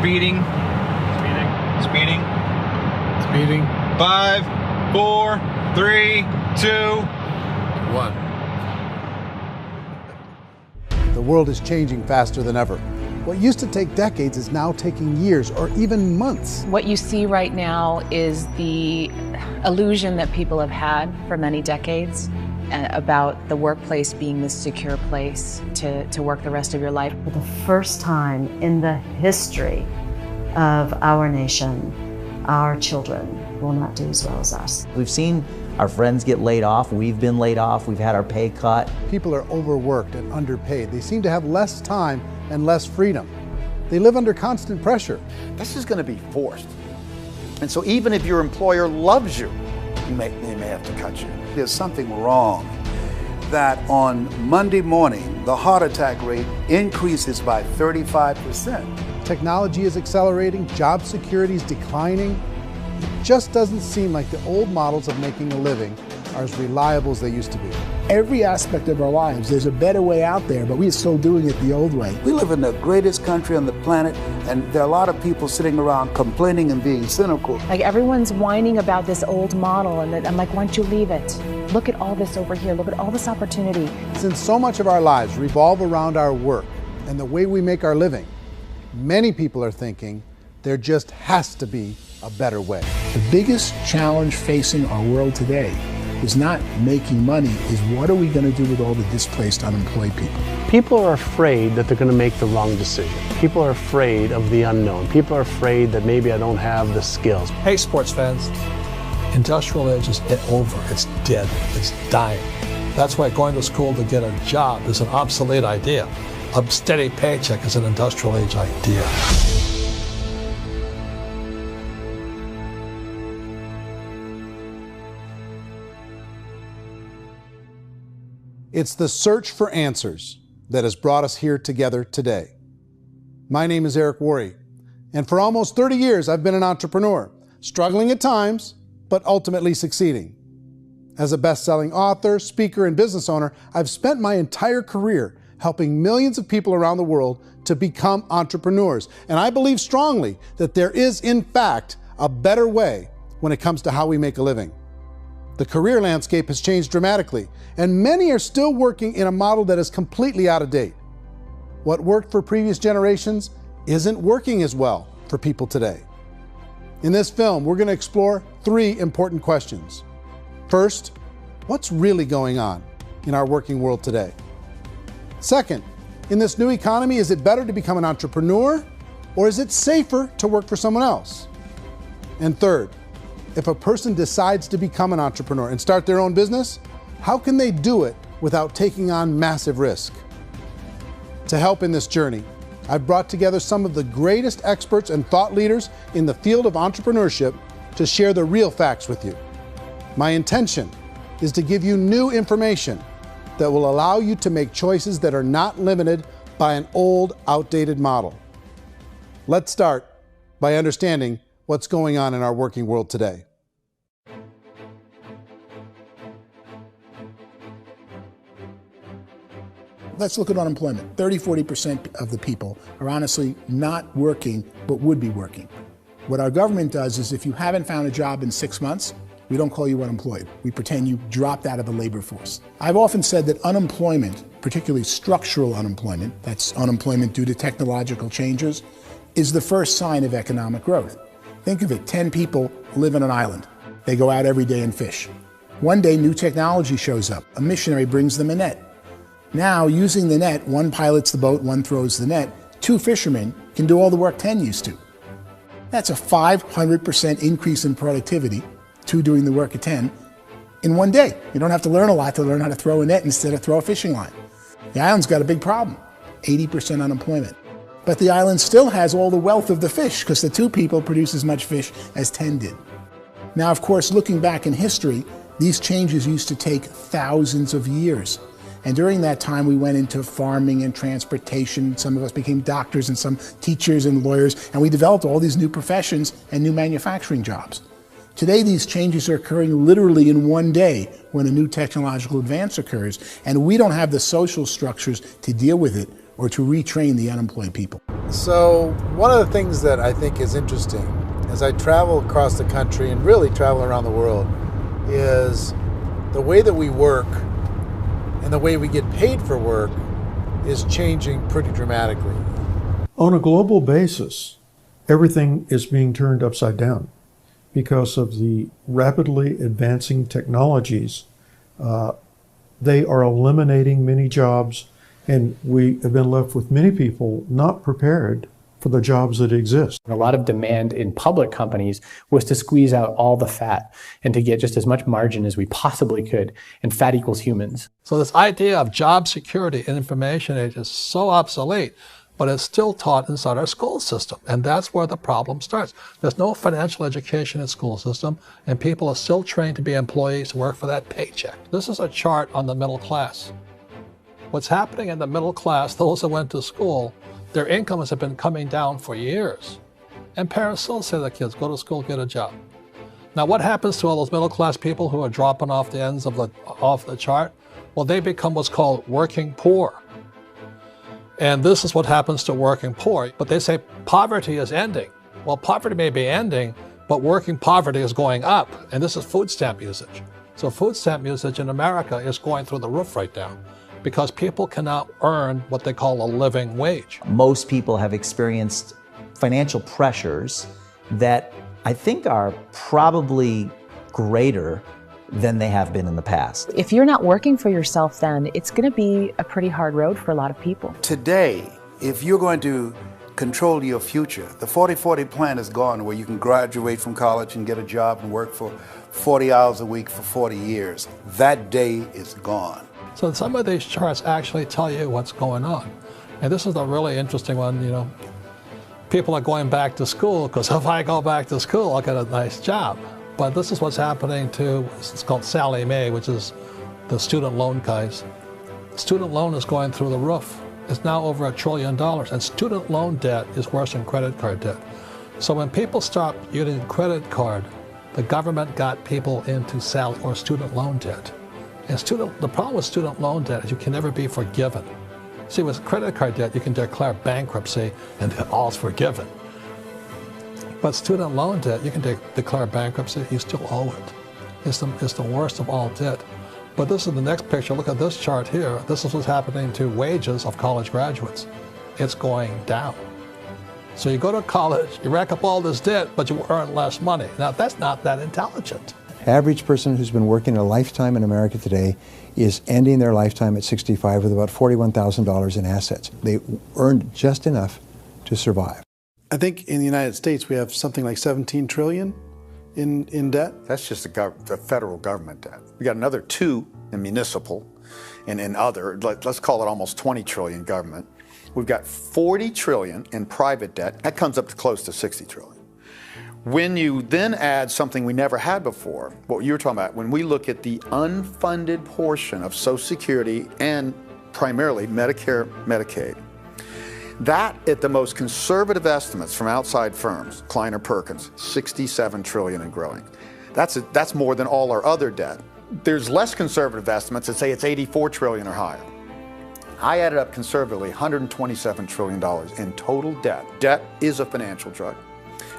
Speeding. Speeding. Speeding. 5, 4, 3, 2, 1. The world is changing faster than ever. What used to take decades is now taking years or even months. What you see right now is the illusion that people have had for many decades about the workplace being this secure place to work the rest of your life. For the first time in the history of our nation, our children will not do as well as us. We've seen our friends get laid off. We've been laid off. We've had our pay cut. People are overworked and underpaid. They seem to have less time and less freedom. They live under constant pressure. This is going to be forced. And so even if your employer loves you, they may have to cut you. There's something wrong that on Monday morning, the heart attack rate increases by 35%. Technology is accelerating, job security is declining. It just doesn't seem like the old models of making a living are as reliable as they used to be. Every aspect of our lives, there's a better way out there, but we're still doing it the old way. We live in the greatest country on the planet, and there are a lot of people sitting around complaining and being cynical. Like everyone's whining about this old model, and I'm like, why don't you leave it? Look at all this over here. Look at all this opportunity. Since so much of our lives revolve around our work and the way we make our living, many people are thinking there just has to be a better way. The biggest challenge facing our world today is not making money, is what are we going to do with all the displaced, unemployed people? People are afraid that they're going to make the wrong decision. People are afraid of the unknown. People are afraid that maybe I don't have the skills. Hey, sports fans, industrial age is over. It's dead. It's dying. That's why going to school to get a job is an obsolete idea. A steady paycheck is an industrial age idea. It's the search for answers that has brought us here together today. My name is Eric Worre, and for almost 30 years I've been an entrepreneur, struggling at times, but ultimately succeeding. As a best-selling author, speaker, and business owner, I've spent my entire career helping millions of people around the world to become entrepreneurs. And I believe strongly that there is, in fact, a better way when it comes to how we make a living. The career landscape has changed dramatically, and many are still working in a model that is completely out of date. What worked for previous generations isn't working as well for people today. In this film, we're going to explore 3 important questions. First, what's really going on in our working world today? Second, in this new economy, is it better to become an entrepreneur, or is it safer to work for someone else? And third, if a person decides to become an entrepreneur and start their own business, how can they do it without taking on massive risk? To help in this journey, I've brought together some of the greatest experts and thought leaders in the field of entrepreneurship to share the real facts with you. My intention is to give you new information that will allow you to make choices that are not limited by an old, outdated model. Let's start by understanding what's going on in our working world today. Let's look at unemployment. 30–40% of the people are honestly not working, but would be working. What our government does is if you haven't found a job in 6 months, we don't call you unemployed. We pretend you dropped out of the labor force. I've often said that unemployment, particularly structural unemployment, that's unemployment due to technological changes, is the first sign of economic growth. Think of it, 10 people live on an island. They go out every day and fish. One day, new technology shows up. A missionary brings them a net. Now, using the net, one pilots the boat, one throws the net. 2 fishermen can do all the work 10 used to. That's a 500% increase in productivity, 2 doing the work of 10, in one day. You don't have to learn a lot to learn how to throw a net instead of throw a fishing line. The island's got a big problem, 80% unemployment. But the island still has all the wealth of the fish because the 2 people produce as much fish as 10 did. Now, of course, looking back in history, these changes used to take thousands of years. And during that time, we went into farming and transportation. Some of us became doctors and some teachers and lawyers, and we developed all these new professions and new manufacturing jobs. Today, these changes are occurring literally in one day when a new technological advance occurs, and we don't have the social structures to deal with it or to retrain the unemployed people. So one of the things that I think is interesting as I travel across the country and really travel around the world is the way that we work and the way we get paid for work is changing pretty dramatically. On a global basis, everything is being turned upside down because of the rapidly advancing technologies. They are eliminating many jobs, and we have been left with many people not prepared for the jobs that exist. A lot of demand in public companies was to squeeze out all the fat and to get just as much margin as we possibly could, and fat equals humans. So this idea of job security in information age is so obsolete, but it's still taught inside our school system, and that's where the problem starts. There's no financial education in the school system, and people are still trained to be employees to work for that paycheck. This is a chart on the middle class. What's happening in the middle class, those that went to school, their incomes have been coming down for years. And parents still say to their kids, go to school, get a job. Now what happens to all those middle class people who are dropping off the ends of the chart? Well, they become what's called working poor. And this is what happens to working poor. But they say poverty is ending. Well, poverty may be ending, but working poverty is going up. And this is food stamp usage. So food stamp usage in America is going through the roof right now, because people cannot earn what they call a living wage. Most people have experienced financial pressures that I think are probably greater than they have been in the past. If you're not working for yourself, then it's going to be a pretty hard road for a lot of people. Today, if you're going to control your future, the 40-40 plan is gone, where you can graduate from college and get a job and work for 40 hours a week for 40 years. That day is gone. So some of these charts actually tell you what's going on. And this is a really interesting one, you know. People are going back to school because if I go back to school, I'll get a nice job. But this is what's happening to, it's called Sallie Mae, which is the student loan guys. Student loan is going through the roof. It's now over $1 trillion, and student loan debt is worse than credit card debt. So when people stopped using credit card, the government got people into student loan debt. And the problem with student loan debt is you can never be forgiven. See, with credit card debt, you can declare bankruptcy and then all's forgiven. But student loan debt, you can declare bankruptcy, you still owe it. It's the worst of all debt. But this is the next picture. Look at this chart here. This is what's happening to wages of college graduates. It's going down. So you go to college, you rack up all this debt, but you earn less money. Now, that's not that intelligent. Average person who's been working a lifetime in America today is ending their lifetime at 65 with about $41,000 in assets. They earned just enough to survive. I think in the United States we have something like 17 trillion in debt. That's just the federal government debt. We got another 2 in municipal and in other, let's call it almost 20 trillion government. We've got 40 trillion in private debt. That comes up to close to 60 trillion. When you then add something we never had before, what you were talking about, when we look at the unfunded portion of Social Security and primarily Medicare, Medicaid, that at the most conservative estimates from outside firms, Kleiner Perkins, 67 trillion and growing. That's more than all our other debt. There's less conservative estimates that say it's 84 trillion or higher. I added up conservatively $127 trillion in total debt. Debt is a financial drug.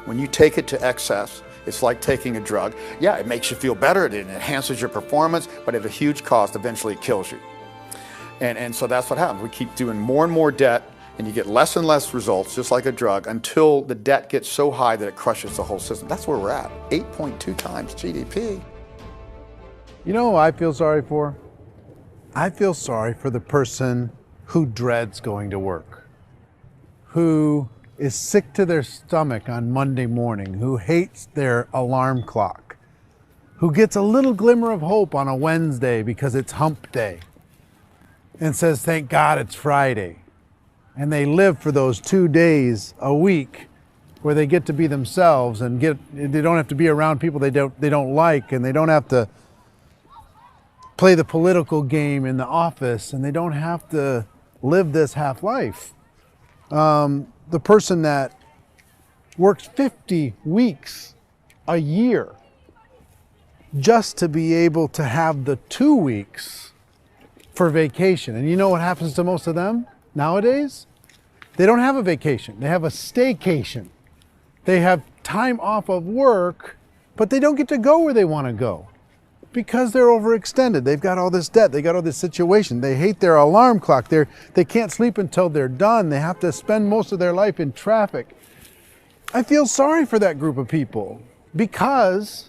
When you take it to excess, it's like taking a drug. Yeah, it makes you feel better, it enhances your performance, but at a huge cost, eventually it kills you. And so that's what happens. We keep doing more and more debt, and you get less and less results, just like a drug, until the debt gets so high that it crushes the whole system. That's where we're at, 8.2 times GDP. You know who I feel sorry for? I feel sorry for the person who dreads going to work, who is sick to their stomach on Monday morning, who hates their alarm clock, who gets a little glimmer of hope on a Wednesday because it's hump day and says, thank God it's Friday. And they live for those 2 days a week where they get to be themselves and they don't have to be around people they don't like, and they don't have to play the political game in the office, and they don't have to live this half life. The person that works 50 weeks a year just to be able to have the 2 weeks for vacation. And you know what happens to most of them nowadays? They don't have a vacation. They have a staycation. They have time off of work, but they don't get to go where they want to go because they're overextended. They've got all this debt. They got all this situation. They hate their alarm clock. They can't sleep until they're done. They have to spend most of their life in traffic. I feel sorry for that group of people because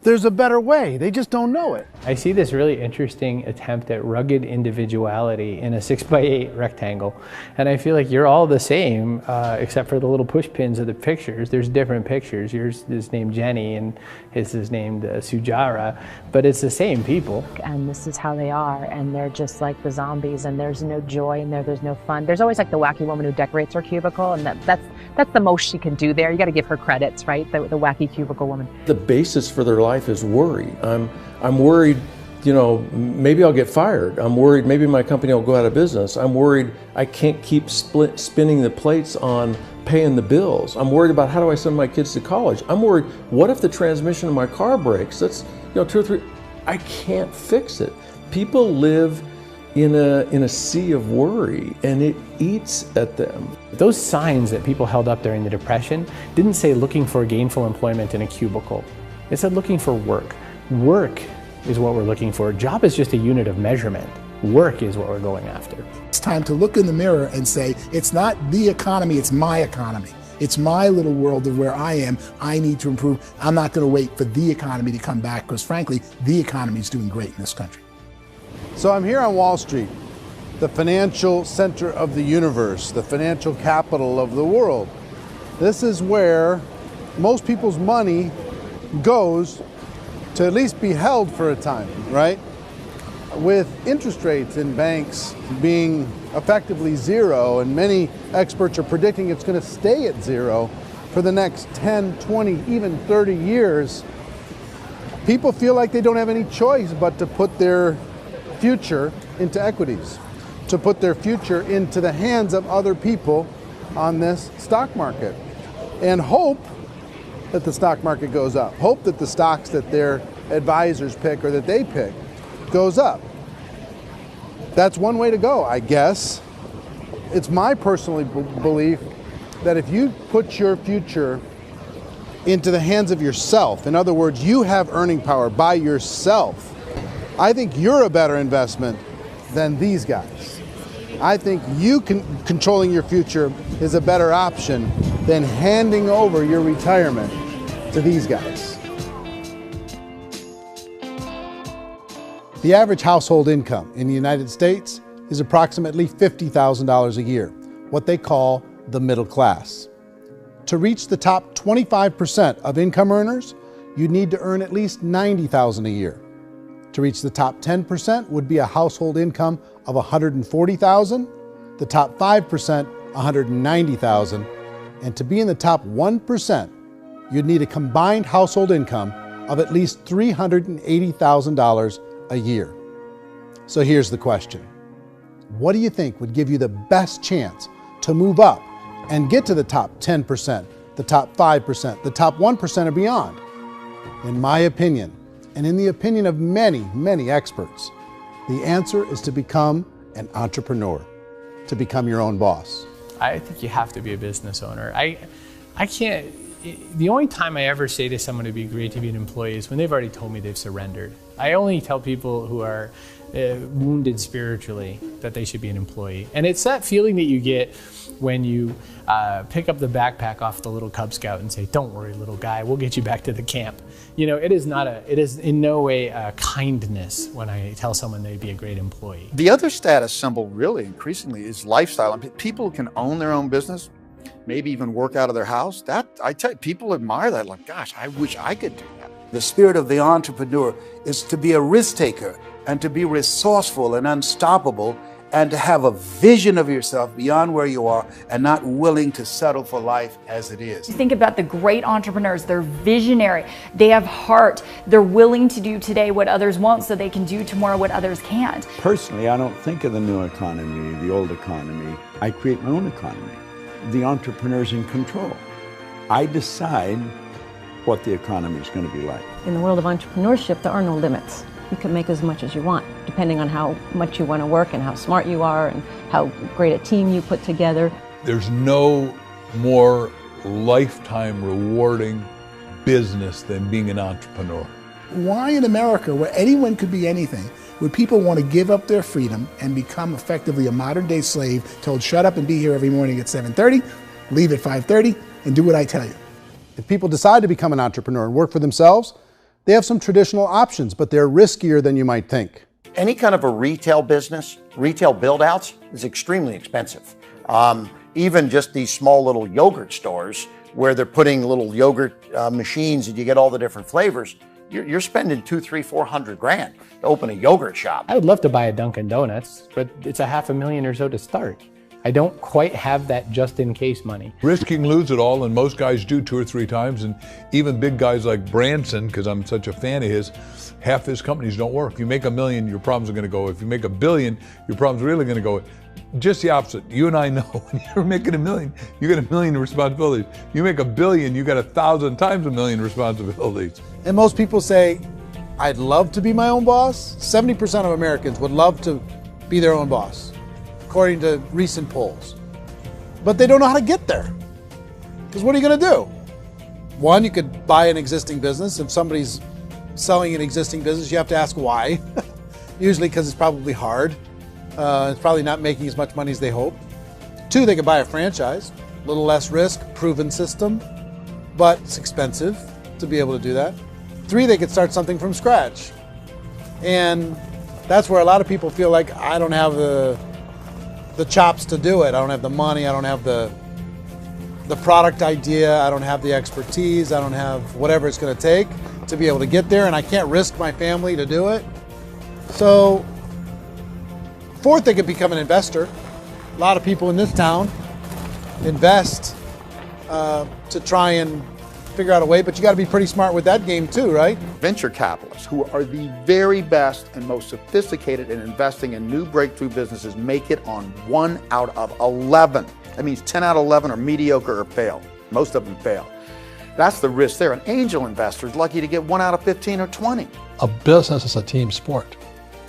there's a better way. They just don't know it. I see this really interesting attempt at rugged individuality in a 6x8 rectangle. And I feel like you're all the same, except for the little push pins of the pictures. There's different pictures. Yours is named Jenny and his is named Sujara, but it's the same people. And this is how they are, and they're just like the zombies, and there's no joy in there, there's no fun. There's always like the wacky woman who decorates her cubicle, and that's the most she can do there. You got to give her credits, right? The wacky cubicle woman. The basis for their life is worry. I'm worried, you know, maybe I'll get fired. I'm worried maybe my company will go out of business. I'm worried I can't keep spinning the plates on paying the bills. I'm worried about how do I send my kids to college. I'm worried, what if the transmission of my car breaks? That's, you know, 2 or 3, I can't fix it. People live in a sea of worry, and it eats at them. Those signs that people held up during the Depression didn't say looking for gainful employment in a cubicle. It said looking for work. Work is what we're looking for. Job is just a unit of measurement. Work is what we're going after. It's time to look in the mirror and say, it's not the economy, it's my economy. It's my little world of where I am. I need to improve. I'm not going to wait for the economy to come back because frankly, the economy is doing great in this country. So I'm here on Wall Street, the financial center of the universe, the financial capital of the world. This is where most people's money goes to at least be held for a time, right? With interest rates in banks being effectively zero, and many experts are predicting it's going to stay at zero for the next 10, 20, even 30 years, people feel like they don't have any choice but to put their future into equities, to put their future into the hands of other people on this stock market, and hope that the stock market goes up, hope that the stocks that their advisors pick or that they pick goes up. That's one way to go, I guess. It's my personal belief that if you put your future into the hands of yourself, in other words, you have earning power by yourself, I think you're a better investment than these guys. I think you controlling your future is a better option than handing over your retirement to these guys. The average household income in the United States is approximately $50,000 a year, what they call the middle class. To reach the top 25% of income earners, you'd need to earn at least $90,000 a year. To reach the top 10% would be a household income of $140,000, the top 5%, $190,000, and to be in the top 1%, you'd need a combined household income of at least $380,000 a year. So here's the question. What do you think would give you the best chance to move up and get to the top 10%, the top 5%, the top 1% or beyond? In my opinion, and in the opinion of many, many experts, the answer is to become an entrepreneur, to become your own boss. I think you have to be a business owner. I can't, the only time I ever say to someone it'd be great to be an employee is when they've already told me they've surrendered. I only tell people who are wounded spiritually that they should be an employee. And it's that feeling that you get when you pick up the backpack off the little Cub Scout and say, "Don't worry, little guy, we'll get you back to the camp." You know, it is in no way a kindness when I tell someone they'd be a great employee. The other status symbol really increasingly is lifestyle. I mean, people can own their own business, maybe even work out of their house. That, I tell you, people admire that. Like, gosh, I wish I could do that. The spirit of the entrepreneur is to be a risk taker and to be resourceful and unstoppable and to have a vision of yourself beyond where you are and not willing to settle for life as it is. Think about the great entrepreneurs. They're visionary. They have heart. They're willing to do today what others won't so they can do tomorrow what others can't. Personally, I don't think of the new economy, the old economy. I create my own economy. The entrepreneur's in control. I decide what the economy is going to be like. In the world of entrepreneurship, there are no limits. you can make as much as you want, depending on how much you want to work and how smart you are and how great a team you put together. There's no more lifetime rewarding business than being an entrepreneur. Why in America, where anyone could be anything, would people want to give up their freedom and become effectively a modern-day slave, told shut up and be here every morning at 7:30, leave at 5:30, and do what I tell you? If people decide to become an entrepreneur and work for themselves, they have some traditional options, but they're riskier than you might think. Any kind of a retail business, retail build-outs, is extremely expensive. Even just these small little yogurt stores where they're putting little yogurt machines and you get all the different flavors, you're spending $200,000, $300,000, $400,000 to open a yogurt shop. I would love to buy a Dunkin' Donuts, but it's $500,000 or so to start. I don't quite have that just in case money. Risk you can lose it all, and most guys do 2 or 3 times, and even big guys like Branson, because I'm such a fan of his, half his companies don't work. If you make $1 million, your problems are going to go. If you make $1 billion, your problems are really going to go. Just the opposite. You and I know when you're making $1 million, you get $1 million responsibilities. You make $1 billion, you got 1,000 times $1 million responsibilities. And most people say, I'd love to be my own boss. 70% of Americans would love to be their own boss, according to recent polls. But they don't know how to get there. Because what are you going to do? One, you could buy an existing business. If somebody's selling an existing business, you have to ask why. Usually because it's probably hard. It's probably not making as much money as they hope. 2, they could buy a franchise. A little less risk, proven system, but it's expensive to be able to do that. 3, they could start something from scratch. And that's where a lot of people feel like, I don't have the chops to do it. I don't have the money. I don't have the product idea. I don't have the expertise. I don't have whatever it's going to take to be able to get there, and I can't risk my family to do it. So, 4th, they could become an investor. A lot of people in this town invest to try and figure out a way, but you got to be pretty smart with that game too, right? Venture capitalists, who are the very best and most sophisticated in investing in new breakthrough businesses, make it on 1 out of 11. That means 10 out of 11 are mediocre or fail. Most of them fail. That's the risk there. An angel investor is lucky to get 1 out of 15 or 20. A business is a team sport.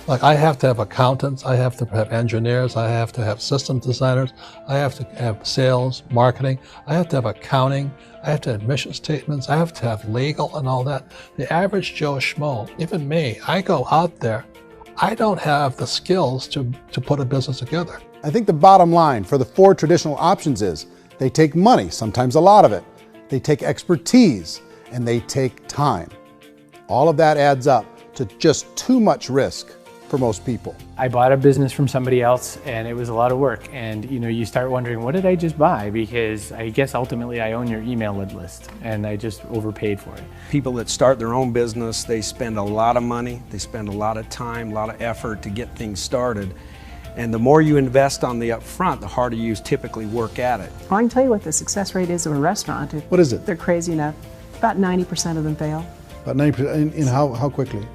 Like, I have to have accountants, I have to have engineers, I have to have systems designers, I have to have sales, marketing, I have to have accounting, I have to have mission statements, I have to have legal and all that. The average Joe Schmo, even me, I go out there, I don't have the skills to put a business together. I think the bottom line for the 4 traditional options is they take money, sometimes a lot of it. They take expertise, and they take time. All of that adds up to just too much risk for most people. I bought a business from somebody else and it was a lot of work. And you start wondering, what did I just buy? Because I guess ultimately I own your email list and I just overpaid for it. People that start their own business, they spend a lot of money, they spend a lot of time, a lot of effort to get things started. And the more you invest on the upfront, the harder you typically work at it. Well, I can tell you what the success rate is of a restaurant. What is it? They're crazy enough. About 90% of them fail. About 90%, in how quickly?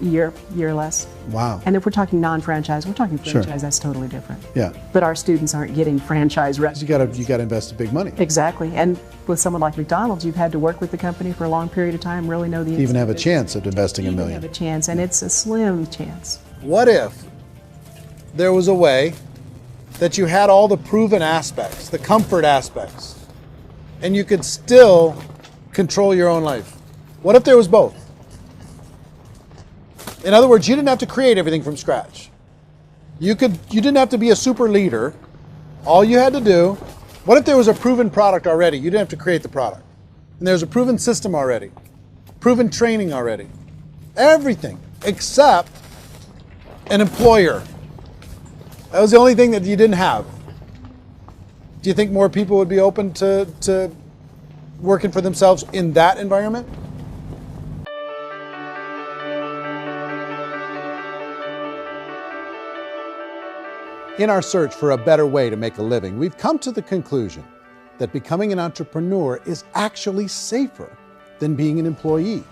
Year less. Wow. And if we're talking non-franchise, we're talking franchise, Sure. That's totally different. Yeah. But our students aren't getting franchise restaurants. You got to invest big money. Exactly. And with someone like McDonald's, you've had to work with the company for a long period of time, really know the Even have a chance at investing $1 million. have a chance, and it's a slim chance. What if there was a way that you had all the proven aspects, the comfort aspects, and you could still control your own life? What if there was both? In other words, you didn't have to create everything from scratch. You didn't have to be a super leader. All you had to do, what if there was a proven product already? You didn't have to create the product. And there's a proven system already, proven training already. Everything except an employer. That was the only thing that you didn't have. Do you think more people would be open to working for themselves in that environment? In our search for a better way to make a living, we've come to the conclusion that becoming an entrepreneur is actually safer than being an employee.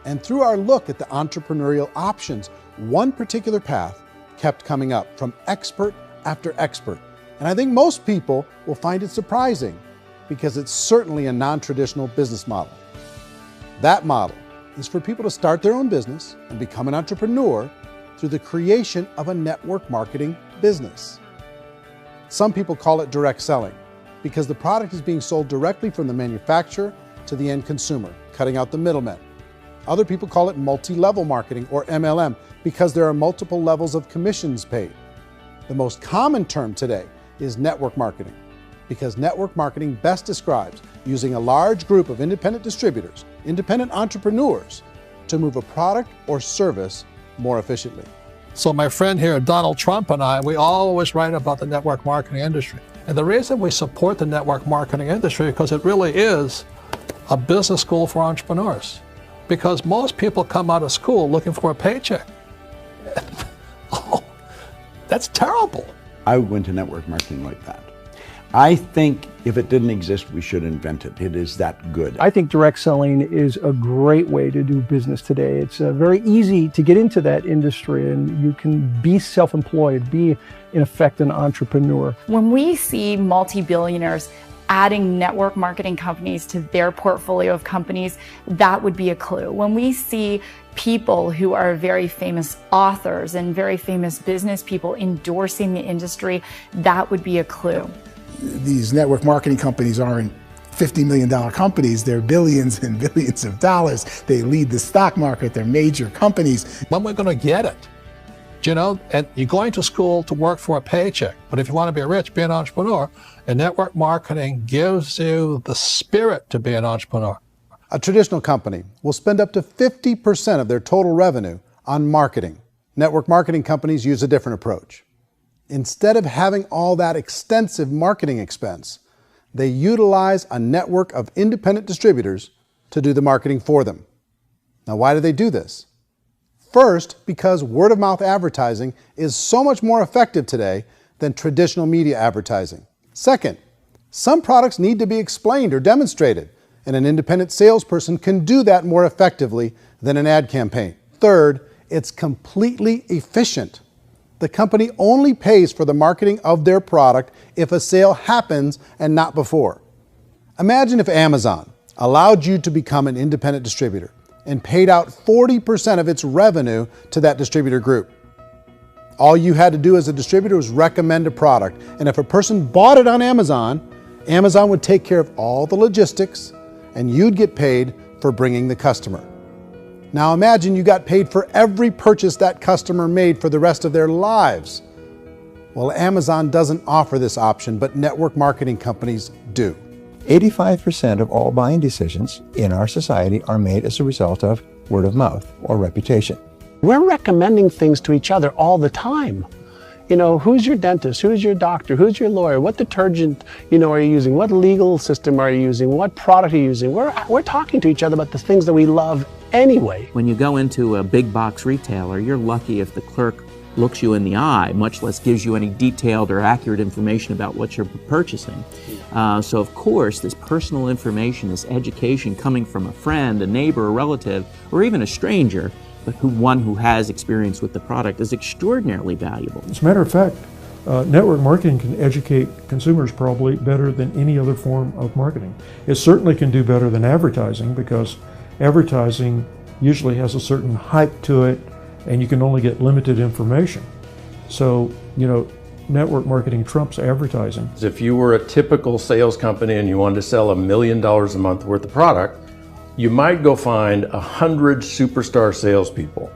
And through our look at the entrepreneurial options, one particular path kept coming up from expert after expert. And I think most people will find it surprising because it's certainly a non-traditional business model. That model is for people to start their own business and become an entrepreneur through the creation of a network marketing business. Some people call it direct selling because the product is being sold directly from the manufacturer to the end consumer, cutting out the middlemen. Other people call it multi-level marketing, or MLM, because there are multiple levels of commissions paid. The most common term today is network marketing, because network marketing best describes using a large group of independent distributors, independent entrepreneurs, to move a product or service more efficiently. So my friend here, Donald Trump, and I, we always write about the network marketing industry. And the reason we support the network marketing industry is because it really is a business school for entrepreneurs. Because most people come out of school looking for a paycheck. Oh, that's terrible. I would go into network marketing like that. I think if it didn't exist, we should invent it. It is that good. I think direct selling is a great way to do business today. It's very easy to get into that industry, and you can be self-employed, be in effect an entrepreneur. When we see multi-billionaires adding network marketing companies to their portfolio of companies, that would be a clue. When we see people who are very famous authors and very famous business people endorsing the industry, that would be a clue. These network marketing companies aren't $50 million companies, they're billions and billions of dollars. They lead the stock market, they're major companies. When we're going to get it? You know, and you're going to school to work for a paycheck, but if you want to be rich, be an entrepreneur, and network marketing gives you the spirit to be an entrepreneur. A traditional company will spend up to 50% of their total revenue on marketing. Network marketing companies use a different approach. Instead of having all that extensive marketing expense, they utilize a network of independent distributors to do the marketing for them. Now, why do they do this? First, because word-of-mouth advertising is so much more effective today than traditional media advertising. Second, some products need to be explained or demonstrated, and an independent salesperson can do that more effectively than an ad campaign. Third, it's completely efficient. The company only pays for the marketing of their product if a sale happens and not before. Imagine if Amazon allowed you to become an independent distributor and paid out 40% of its revenue to that distributor group. All you had to do as a distributor was recommend a product, and if a person bought it on Amazon, Amazon would take care of all the logistics, and you'd get paid for bringing the customer. Now imagine you got paid for every purchase that customer made for the rest of their lives. Well, Amazon doesn't offer this option, but network marketing companies do. 85% of all buying decisions in our society are made as a result of word of mouth or reputation. We're recommending things to each other all the time. You know, who's your dentist? Who's your doctor? Who's your lawyer? What detergent, are you using? What legal system are you using? What product are you using? We're talking to each other about the things that we love anyway. When you go into a big box retailer, you're lucky if the clerk looks you in the eye, much less gives you any detailed or accurate information about what you're purchasing. So of course, this personal information, this education coming from a friend, a neighbor, a relative, or even a stranger, but one who has experience with the product is extraordinarily valuable. As a matter of fact, network marketing can educate consumers probably better than any other form of marketing. It certainly can do better than advertising because advertising usually has a certain hype to it and you can only get limited information. So, network marketing trumps advertising. If you were a typical sales company and you wanted to sell $1 million a month worth of product, you might go find 100 superstar salespeople.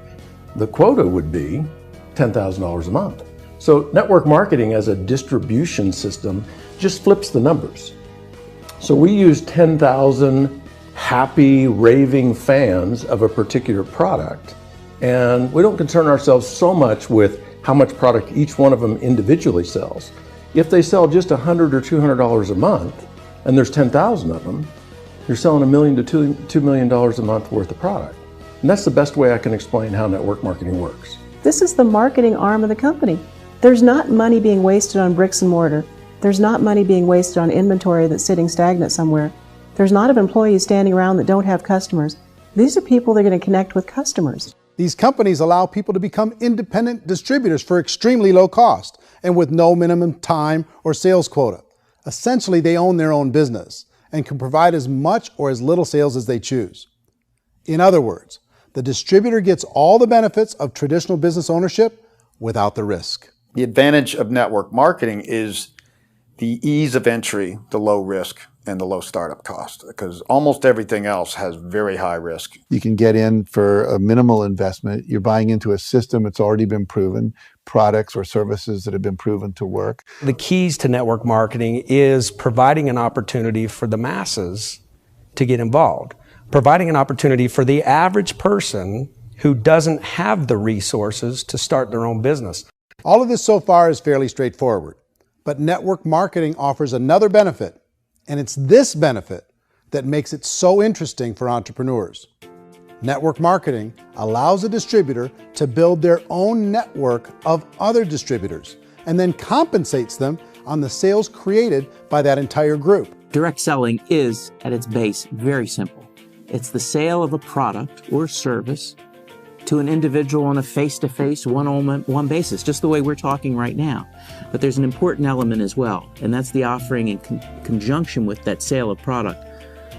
The quota would be $10,000 a month. So network marketing as a distribution system just flips the numbers. So we use 10,000 happy, raving fans of a particular product, and we don't concern ourselves so much with how much product each one of them individually sells. If they sell just $100 or $200 a month, and there's 10,000 of them, you're selling $1 million to $2 million a month worth of product. And that's the best way I can explain how network marketing works. This is the marketing arm of the company. There's not money being wasted on bricks and mortar. There's not money being wasted on inventory that's sitting stagnant somewhere. There's not of employees standing around that don't have customers. These are people that are going to connect with customers. These companies allow people to become independent distributors for extremely low cost and with no minimum time or sales quota. Essentially, they own their own business and can provide as much or as little sales as they choose. In other words, the distributor gets all the benefits of traditional business ownership without the risk. The advantage of network marketing is the ease of entry, the low risk, and the low startup cost, because almost everything else has very high risk. You can get in for a minimal investment. You're buying into a system that's already been proven, products or services that have been proven to work. The keys to network marketing is providing an opportunity for the masses to get involved, providing an opportunity for the average person who doesn't have the resources to start their own business. All of this so far is fairly straightforward, but network marketing offers another benefit, and it's this benefit that makes it so interesting for entrepreneurs. Network marketing allows a distributor to build their own network of other distributors and then compensates them on the sales created by that entire group. Direct selling is, at its base, very simple. It's the sale of a product or service to an individual on a face-to-face, one-on-one basis, just the way we're talking right now. But there's an important element as well, and that's the offering in conjunction with that sale of product,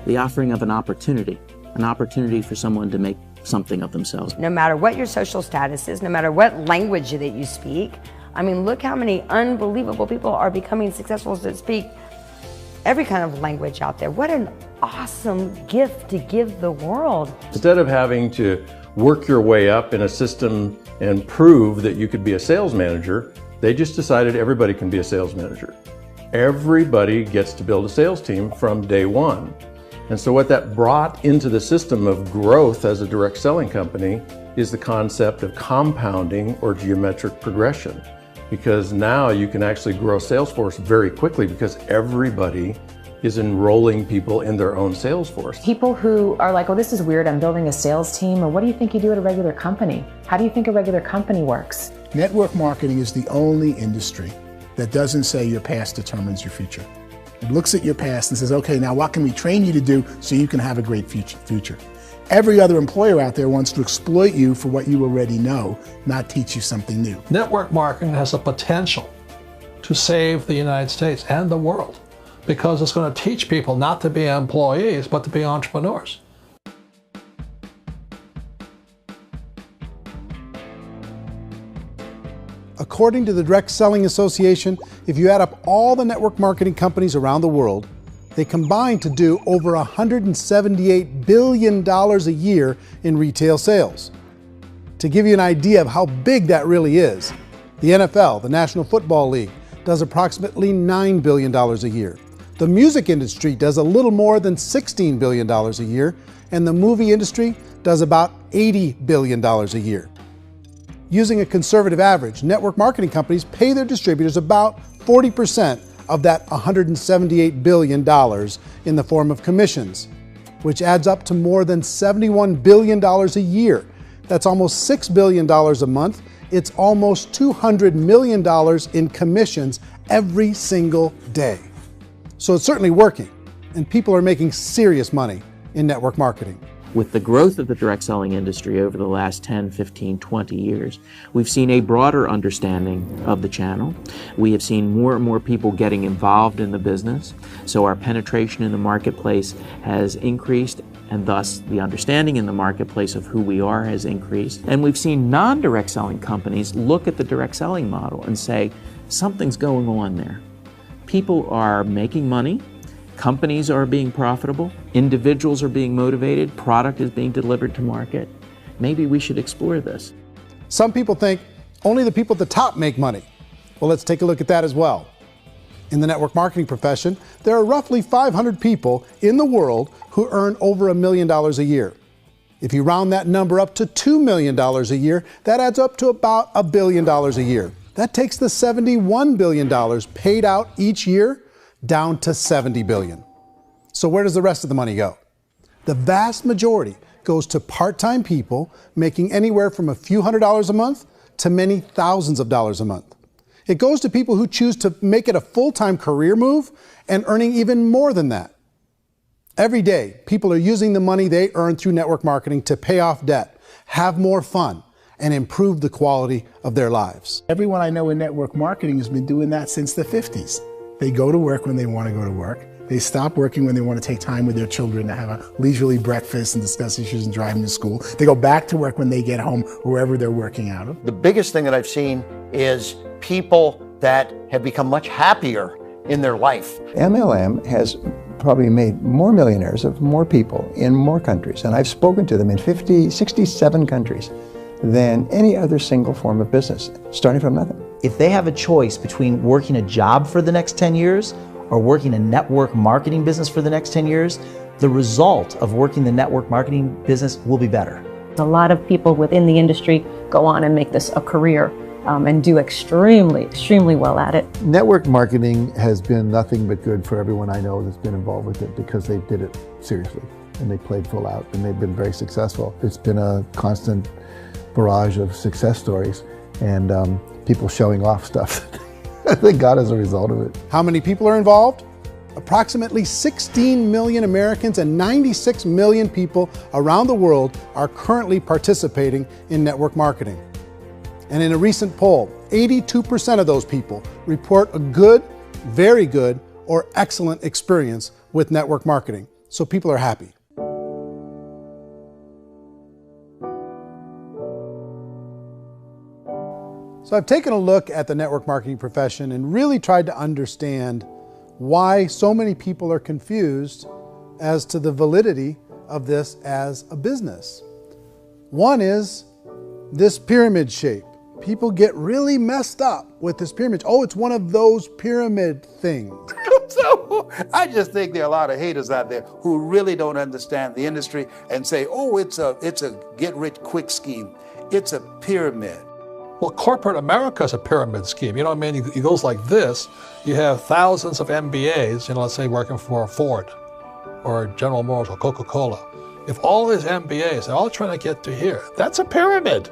the offering of an opportunity for someone to make something of themselves. No matter what your social status is, no matter what language that you speak, I mean, look how many unbelievable people are becoming successful that speak every kind of language out there. What an awesome gift to give the world. Instead of having to work your way up in a system and prove that you could be a sales manager, they just decided everybody can be a sales manager. Everybody gets to build a sales team from day one. And so what that brought into the system of growth as a direct selling company is the concept of compounding or geometric progression. Because now you can actually grow a sales force very quickly because everybody is enrolling people in their own sales force. People who are like, oh, this is weird, I'm building a sales team, or what do you think you do at a regular company? How do you think a regular company works? Network marketing is the only industry that doesn't say your past determines your future. It looks at your past and says, okay, now what can we train you to do so you can have a great future? Every other employer out there wants to exploit you for what you already know, not teach you something new. Network marketing has the potential to save the United States and the world because it's going to teach people not to be employees, but to be entrepreneurs. According to the Direct Selling Association, if you add up all the network marketing companies around the world, they combine to do over $178 billion a year in retail sales. To give you an idea of how big that really is, the NFL, the National Football League, does approximately $9 billion a year. The music industry does a little more than $16 billion a year, and the movie industry does about $80 billion a year. Using a conservative average, network marketing companies pay their distributors about 40% of that $178 billion in the form of commissions, which adds up to more than $71 billion a year. That's almost $6 billion a month. It's almost $200 million in commissions every single day. So it's certainly working, and people are making serious money in network marketing. With the growth of the direct selling industry over the last 10, 15, 20 years, we've seen a broader understanding of the channel. We have seen more and more people getting involved in the business, so our penetration in the marketplace has increased, and thus the understanding in the marketplace of who we are has increased. And we've seen non-direct selling companies look at the direct selling model and say, something's going on there. People are making money. Companies are being profitable, individuals are being motivated, product is being delivered to market. Maybe we should explore this. Some people think only the people at the top make money. Well, let's take a look at that as well. In the network marketing profession, there are roughly 500 people in the world who earn over $1 million a year. If you round that number up to $2 million a year, that adds up to about $1 billion a year. That takes the $71 billion paid out each year down to $70 billion. So where does the rest of the money go? The vast majority goes to part-time people making anywhere from a few $100s a month to many thousands of dollars a month. It goes to people who choose to make it a full-time career move and earning even more than that. Every day, people are using the money they earn through network marketing to pay off debt, have more fun, and improve the quality of their lives. Everyone I know in network marketing has been doing that since the 50s. They go to work when they want to go to work. They stop working when they want to take time with their children to have a leisurely breakfast and discuss issues and drive them to school. They go back to work when they get home, wherever they're working out of. The biggest thing that I've seen is people that have become much happier in their life. MLM has probably made more millionaires of more people in more countries, and I've spoken to them in 67 countries, than any other single form of business, starting from nothing. If they have a choice between working a job for the next 10 years or working a network marketing business for the next 10 years, the result of working the network marketing business will be better. A lot of people within the industry go on and make this a career and do extremely well at it. Network marketing has been nothing but good for everyone I know that's been involved with it, because they did it seriously and they played full out and they've been very successful. It's been a constant barrage of success stories and people showing off stuff that they got as a result of it. How many people are involved? Approximately 16 million Americans and 96 million people around the world are currently participating in network marketing. And in a recent poll, 82% of those people report a good, very good, or excellent experience with network marketing. So people are happy. So I've taken a look at the network marketing profession and really tried to understand why so many people are confused as to the validity of this as a business. One is this pyramid shape. People get really messed up with this pyramid. Oh, it's one of those pyramid things. So I just think there are a lot of haters out there who really don't understand the industry and say, oh, it's a get-rich-quick scheme. It's a pyramid. Well, corporate America is a pyramid scheme. You know what I mean? It goes like this. You have thousands of MBAs, let's say working for Ford or General Motors or Coca-Cola. If all these MBAs are all trying to get to here, that's a pyramid.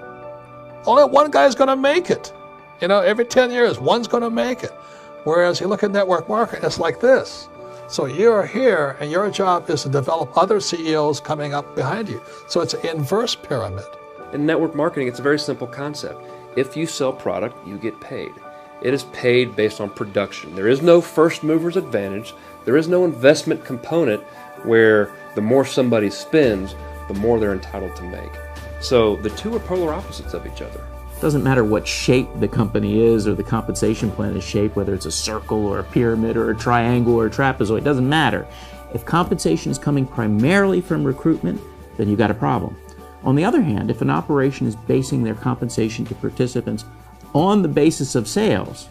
Only one guy's going to make it. Every 10 years, one's going to make it. Whereas you look at network marketing, it's like this. So you're here, and your job is to develop other CEOs coming up behind you. So it's an inverse pyramid. In network marketing, it's a very simple concept. If you sell product, you get paid. It is paid based on production. There is no first mover's advantage. There is no investment component where the more somebody spends, the more they're entitled to make. So the two are polar opposites of each other. It doesn't matter what shape the company is or the compensation plan is shaped, whether it's a circle or a pyramid or a triangle or a trapezoid, it doesn't matter. If compensation is coming primarily from recruitment, then you've got a problem. On the other hand, if an operation is basing their compensation to participants on the basis of sales,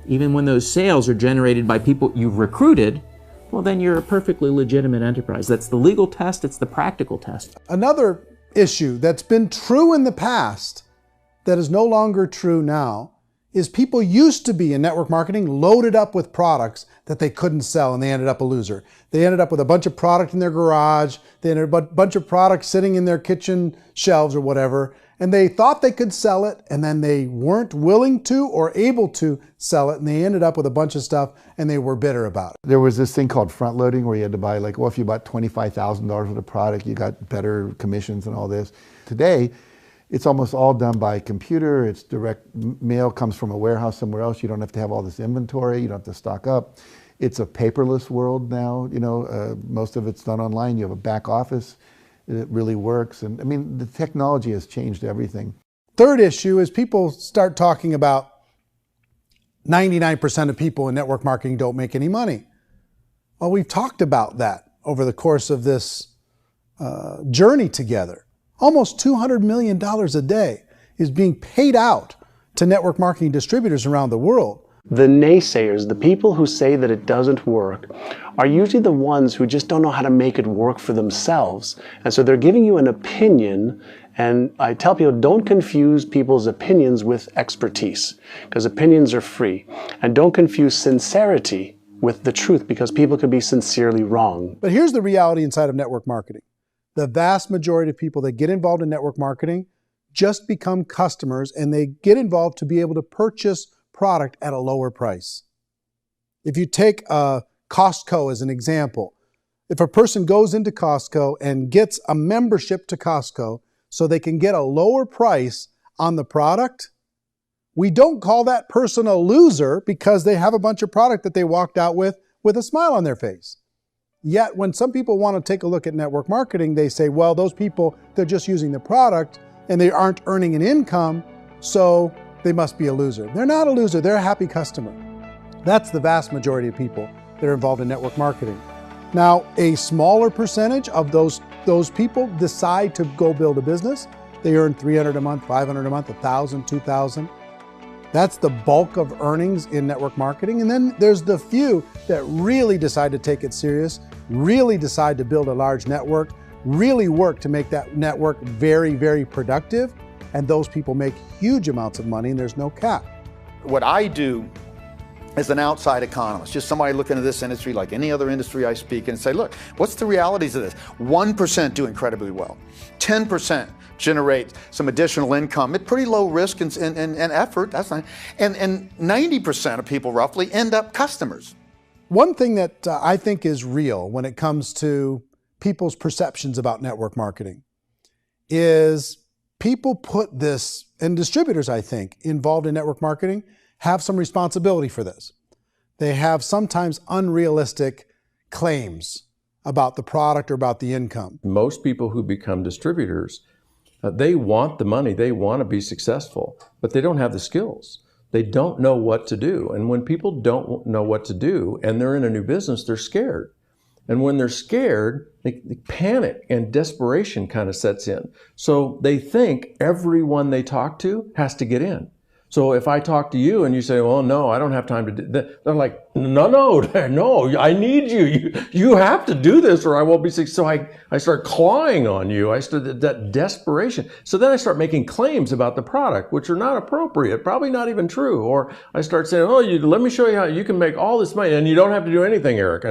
even when those sales are generated by people you've recruited, well, then you're a perfectly legitimate enterprise. That's the legal test, it's the practical test. Another issue that's been true in the past that is no longer true now is people used to be in network marketing loaded up with products that they couldn't sell, and they ended up a loser. They ended up with a bunch of product in their garage, they ended up with a bunch of products sitting in their kitchen shelves or whatever, and they thought they could sell it, and then they weren't willing to or able to sell it, and they ended up with a bunch of stuff, and they were bitter about it. There was this thing called front loading where you had to buy, if you bought $25,000 worth of product, you got better commissions and all this. Today, it's almost all done by computer. It's direct mail, comes from a warehouse somewhere else. You don't have to have all this inventory. You don't have to stock up. It's a paperless world now. Most of it's done online. You have a back office. It really works. And the technology has changed everything. Third issue is people start talking about 99% of people in network marketing don't make any money. Well, we've talked about that over the course of this journey together. Almost $200 million a day is being paid out to network marketing distributors around the world. The naysayers, the people who say that it doesn't work, are usually the ones who just don't know how to make it work for themselves. And so they're giving you an opinion, and I tell people, don't confuse people's opinions with expertise, because opinions are free. And don't confuse sincerity with the truth, because people could be sincerely wrong. But here's the reality inside of network marketing. The vast majority of people that get involved in network marketing just become customers, and they get involved to be able to purchase product at a lower price. If you take Costco as an example, if a person goes into Costco and gets a membership to Costco so they can get a lower price on the product, we don't call that person a loser because they have a bunch of product that they walked out with with a smile on their face. Yet when some people want to take a look at network marketing, they say, well, those people, they're just using the product and they aren't earning an income, so they must be a loser. They're not a loser, they're a happy customer. That's the vast majority of people that are involved in network marketing. Now, a smaller percentage of those people decide to go build a business. They earn $300 a month, $500 a month, $1,000, $2,000. That's the bulk of earnings in network marketing. And then there's the few that really decide to take it serious, really decide to build a large network, really work to make that network very, very productive. And those people make huge amounts of money and there's no cap. What I do as an outside economist, just somebody looking at this industry like any other industry I speak and say, look, what's the realities of this? 1% do incredibly well. 10% generate some additional income at pretty low risk and effort, that's not, and 90% of people roughly end up customers. One thing that I think is real when it comes to people's perceptions about network marketing is people put this, and distributors, I think, involved in network marketing have some responsibility for this. They have sometimes unrealistic claims about the product or about the income. Most people who become distributors, they want the money, they want to be successful, but they don't have the skills. They don't know what to do. And when people don't know what to do and they're in a new business, they're scared. And when they're scared, they panic and desperation kind of sets in. So they think everyone they talk to has to get in. So if I talk to you and you say, well, no, I don't have time to do that, they're like, no, I need you. You have to do this or I won't be successful. So I start clawing on you. I start that desperation. So then I start making claims about the product, which are not appropriate, probably not even true. Or I start saying, oh, let me show you how you can make all this money and you don't have to do anything, Eric.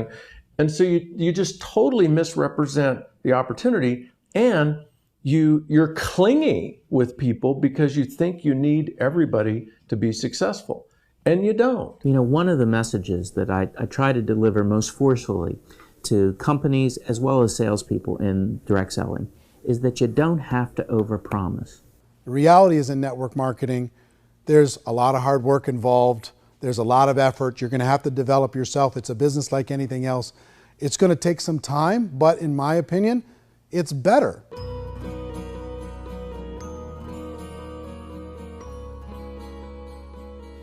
And so you just totally misrepresent the opportunity, and you're clingy with people because you think you need everybody to be successful, and you don't. You know, one of the messages that I try to deliver most forcefully to companies as well as salespeople in direct selling is that you don't have to overpromise. The reality is in network marketing, there's a lot of hard work involved. There's a lot of effort. You're going to have to develop yourself. It's a business like anything else. It's going to take some time, but in my opinion, it's better.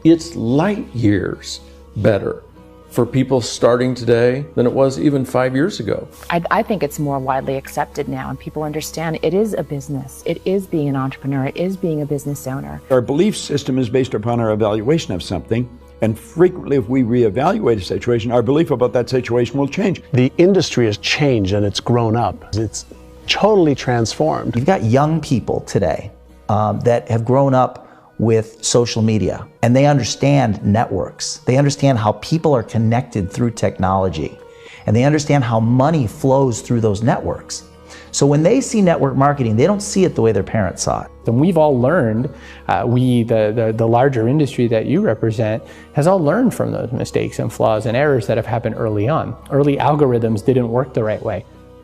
It's light years better for people starting today than it was even 5 years ago. I think it's more widely accepted now, and people understand it is a business. It is being an entrepreneur. It is being a business owner. Our belief system is based upon our evaluation of something. And frequently, if we reevaluate a situation, our belief about that situation will change. The industry has changed and it's grown up. It's totally transformed. You've got young people today that have grown up with social media, and they understand networks. They understand how people are connected through technology, and they understand how money flows through those networks. So when they see network marketing, they don't see it the way their parents saw it. And we've all learned, the larger industry that you represent, has all learned from those mistakes and flaws and errors that have happened early on. Early algorithms didn't work the right way.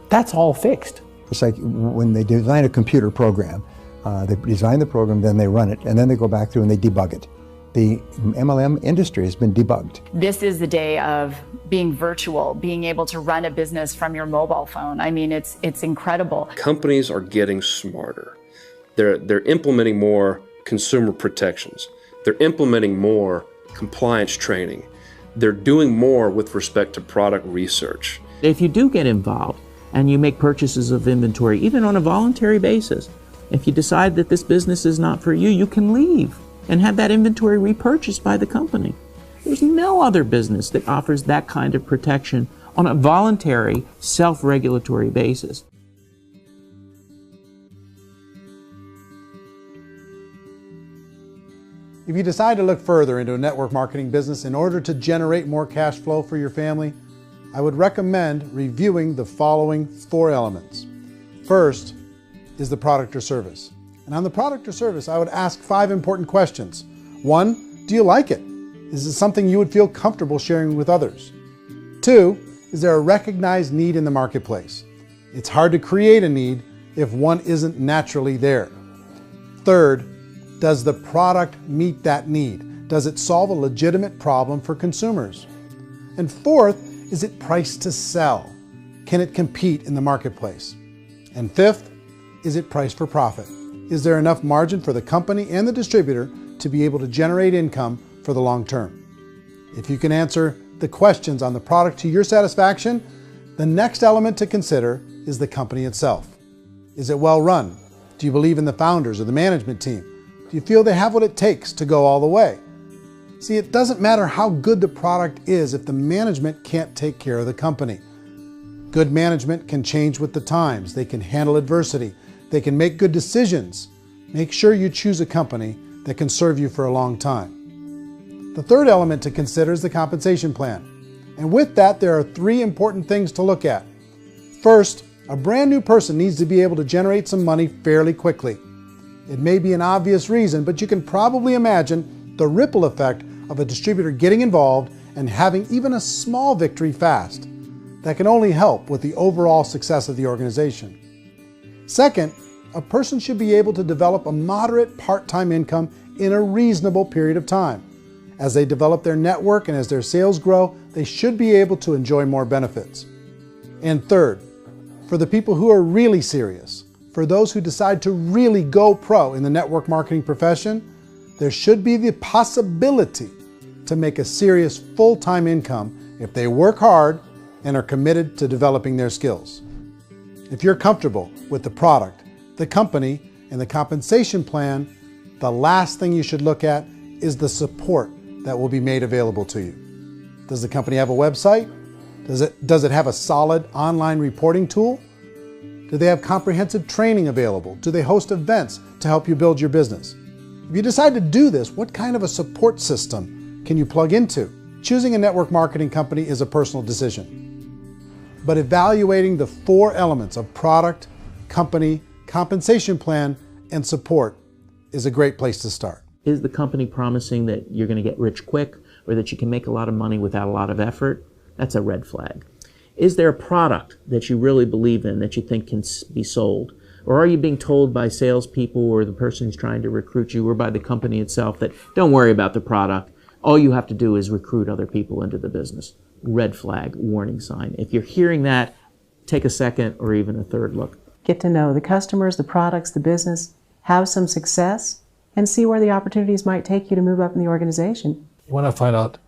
That's all fixed. It's like when they design a computer program, they design the program, then they run it, and then they go back through and they debug it. The MLM industry has been debugged. This is the day of being virtual, being able to run a business from your mobile phone. I mean, it's incredible. Companies are getting smarter. They're implementing more consumer protections. They're implementing more compliance training. They're doing more with respect to product research. If you do get involved and you make purchases of inventory, even on a voluntary basis, if you decide that this business is not for you, you can leave and have that inventory repurchased by the company. There's no other business that offers that kind of protection on a voluntary, self-regulatory basis. If you decide to look further into a network marketing business in order to generate more cash flow for your family, I would recommend reviewing the following 4 elements. First is the product or service. And on the product or service, I would ask 5 important questions. 1, do you like it? Is it something you would feel comfortable sharing with others? 2, is there a recognized need in the marketplace? It's hard to create a need if one isn't naturally there. 3rd, does the product meet that need? Does it solve a legitimate problem for consumers? And 4th, is it priced to sell? Can it compete in the marketplace? And fifth, is it priced for profit? Is there enough margin for the company and the distributor to be able to generate income for the long term? If you can answer the questions on the product to your satisfaction, the next element to consider is the company itself. Is it well run? Do you believe in the founders or the management team? Do you feel they have what it takes to go all the way? See, it doesn't matter how good the product is if the management can't take care of the company. Good management can change with the times. They can handle adversity. They can make good decisions. Make sure you choose a company that can serve you for a long time. The third element to consider is the compensation plan. And with that, there are 3 important things to look at. First, a brand new person needs to be able to generate some money fairly quickly. It may be an obvious reason, but you can probably imagine the ripple effect of a distributor getting involved and having even a small victory fast. That can only help with the overall success of the organization. Second, a person should be able to develop a moderate part-time income in a reasonable period of time. As they develop their network and as their sales grow, they should be able to enjoy more benefits. And third, for the people who are really serious, for those who decide to really go pro in the network marketing profession, there should be the possibility to make a serious full-time income if they work hard and are committed to developing their skills. If you're comfortable with the product, the company, and the compensation plan, the last thing you should look at is the support that will be made available to you. Does the company have a website? Does it have a solid online reporting tool? Do they have comprehensive training available? Do they host events to help you build your business? If you decide to do this, what kind of a support system can you plug into? Choosing a network marketing company is a personal decision. But evaluating the 4 elements of product, company, compensation plan, and support is a great place to start. Is the company promising that you're going to get rich quick or that you can make a lot of money without a lot of effort? That's a red flag. Is there a product that you really believe in that you think can be sold? Or are you being told by salespeople or the person who's trying to recruit you or by the company itself that don't worry about the product, all you have to do is recruit other people into the business? Red flag, warning sign. If you're hearing that, take a second or even a third look. Get to know the customers, the products, the business, have some success, and see where the opportunities might take you to move up in the organization. You want to find out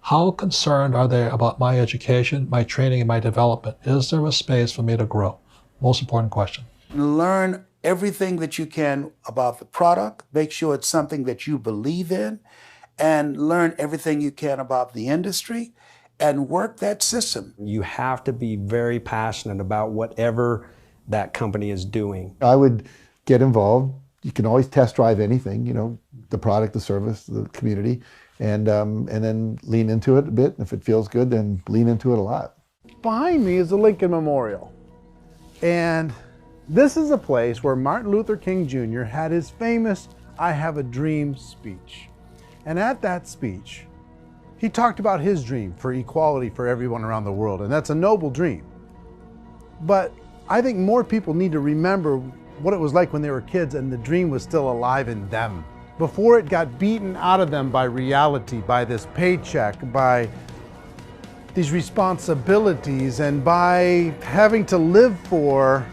how concerned are they about my education, my training, and my development? Is there a space for me to grow? Most important question. Learn everything that you can about the product. Make sure it's something that you believe in, and learn everything you can about the industry and work that system. You have to be very passionate about whatever that company is doing. I would get involved. You can always test drive anything, the product, the service, the community, and then lean into it a bit. If it feels good, then lean into it a lot. Behind me is the Lincoln Memorial. And this is a place where Martin Luther King Jr. had his famous "I Have a Dream" speech. And at that speech, he talked about his dream for equality for everyone around the world, and that's a noble dream. But I think more people need to remember what it was like when they were kids and the dream was still alive in them. Before it got beaten out of them by reality, by this paycheck, by these responsibilities, and by having to live for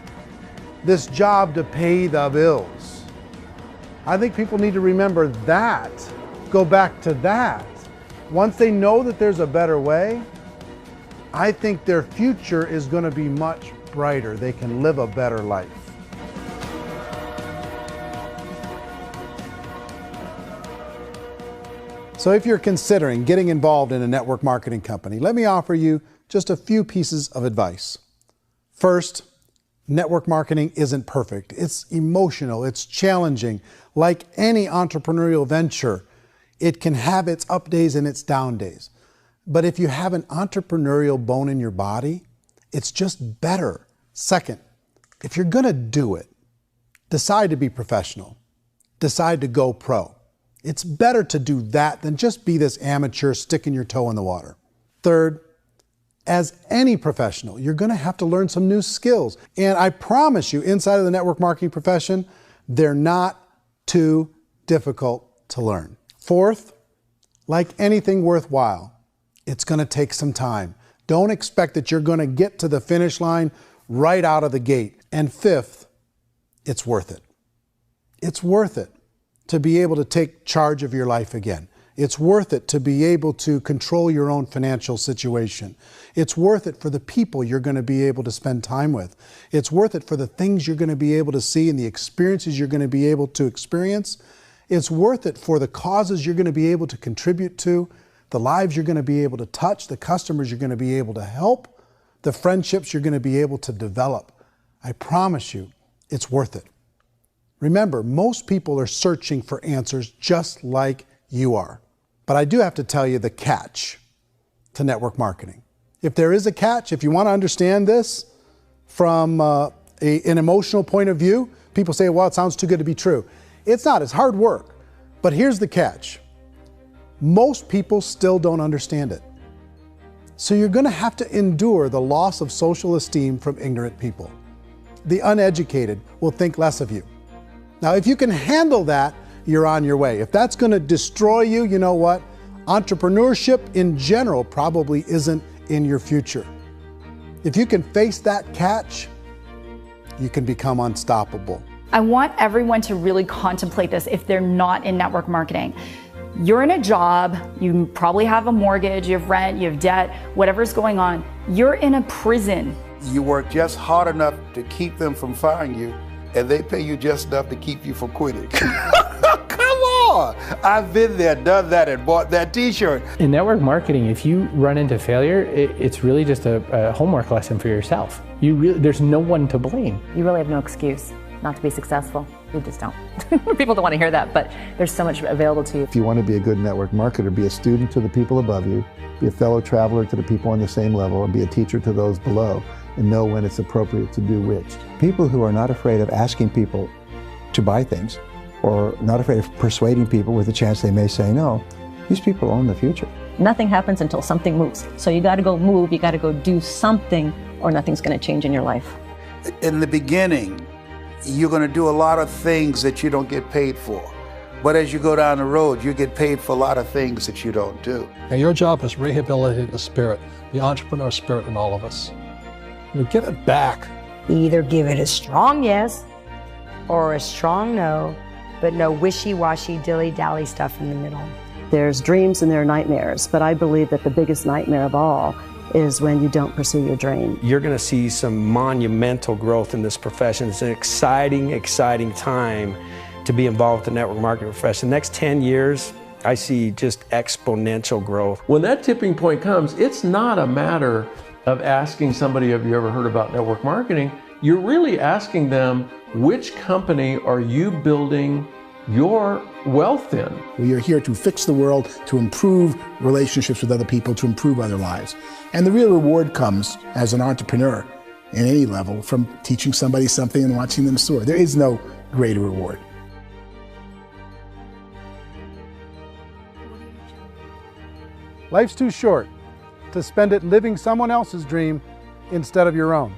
this job to pay the bills. I think people need to remember that, go back to that. Once they know that there's a better way, I think their future is going to be much brighter. They can live a better life. So if you're considering getting involved in a network marketing company, let me offer you just a few pieces of advice. First, network marketing isn't perfect. It's emotional, it's challenging. Like any entrepreneurial venture, it can have its up days and its down days. But if you have an entrepreneurial bone in your body, it's just better. Second, if you're gonna do it, decide to be professional. Decide to go pro. It's better to do that than just be this amateur sticking your toe in the water. Third, as any professional, you're gonna have to learn some new skills. And I promise you, inside of the network marketing profession, they're not too difficult to learn. Fourth, like anything worthwhile, it's gonna take some time. Don't expect that you're going to get to the finish line right out of the gate. And fifth, it's worth it. It's worth it to be able to take charge of your life again. It's worth it to be able to control your own financial situation. It's worth it for the people you're going to be able to spend time with. It's worth it for the things you're going to be able to see and the experiences you're going to be able to experience. It's worth it for the causes you're going to be able to contribute to, the lives you're going to be able to touch, the customers you're going to be able to help, the friendships you're going to be able to develop. I promise you, it's worth it. Remember, most people are searching for answers just like you are. But I do have to tell you the catch to network marketing. If there is a catch, if you want to understand this from an emotional point of view, people say, well, it sounds too good to be true. It's not, it's hard work. But here's the catch. Most people still don't understand it. So you're going to have to endure the loss of social esteem from ignorant people. The uneducated will think less of you. Now, if you can handle that, you're on your way. If that's going to destroy you, you know what? Entrepreneurship in general probably isn't in your future. If you can face that catch, you can become unstoppable. I want everyone to really contemplate this if they're not in network marketing. You're in a job, you probably have a mortgage, you have rent, you have debt, whatever's going on. You're in a prison. You work just hard enough to keep them from firing you, and they pay you just enough to keep you from quitting. Come on! I've been there, done that, and bought that t-shirt. In network marketing, if you run into failure, it's really just a homework lesson for yourself. There's no one to blame. You really have no excuse not to be successful. You just don't. People don't want to hear that, but there's so much available to you. If you want to be a good network marketer, be a student to the people above you, be a fellow traveler to the people on the same level, and be a teacher to those below, and know when it's appropriate to do which. People who are not afraid of asking people to buy things, or not afraid of persuading people with a chance they may say no, these people own the future. Nothing happens until something moves. So you got to go move, you got to go do something, or nothing's going to change in your life. In the beginning, you're going to do a lot of things that you don't get paid for. But as you go down the road, you get paid for a lot of things that you don't do. And your job is rehabilitating the spirit, the entrepreneur spirit in all of us. You get it back. Either give it a strong yes or a strong no, but no wishy-washy, dilly-dally stuff in the middle. There's dreams and there are nightmares, but I believe that the biggest nightmare of all is when you don't pursue your dream. You're going to see some monumental growth in this profession. It's an exciting, exciting time to be involved with the network marketing profession. The next 10 years, I see just exponential growth. When that tipping point comes, it's not a matter of asking somebody, have you ever heard about network marketing? You're really asking them, which company are you building your wealth in? We are here to fix the world, to improve relationships with other people, to improve other lives. And the real reward comes as an entrepreneur in any level from teaching somebody something and watching them soar. There is no greater reward. Life's too short to spend it living someone else's dream instead of your own.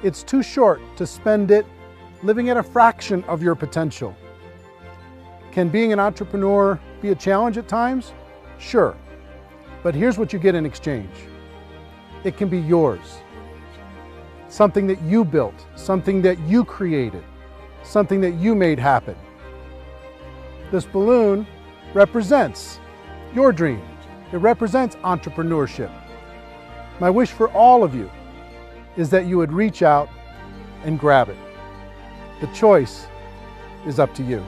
It's too short to spend it living at a fraction of your potential. Can being an entrepreneur be a challenge at times? Sure. But here's what you get in exchange. It can be yours. Something that you built, something that you created, something that you made happen. This balloon represents your dream. It represents entrepreneurship. My wish for all of you is that you would reach out and grab it. The choice is up to you.